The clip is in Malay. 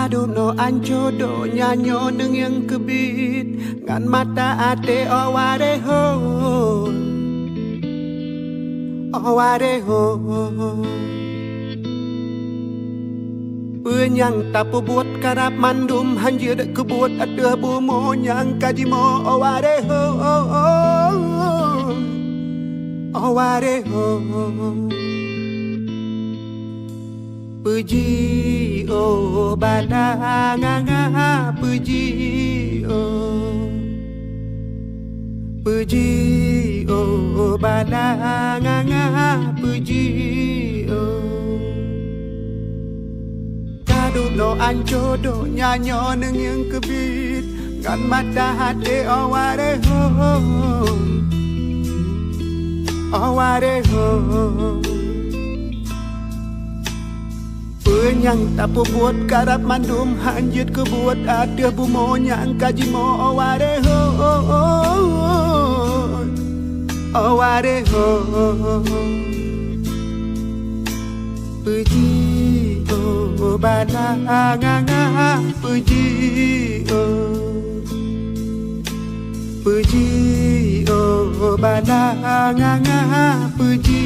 Kado no anjodo nyanyo neng yang kebit ngan mata ate oware ho oware ho Penyang tapo buat karap mandum hanjir kebut ada bumo nyang kajimo oware ho oware ho Puji oh badanganga puji oh badanganga puji Kado no anjodo nyanyo neng yang kebit ngan mata hati oware ho oware ho Penyang tapo buat karap mandum hanjit kebuat ada bumo nyang kajimo oware ho oware ho Puji oh badanganga puji oh badanganga puji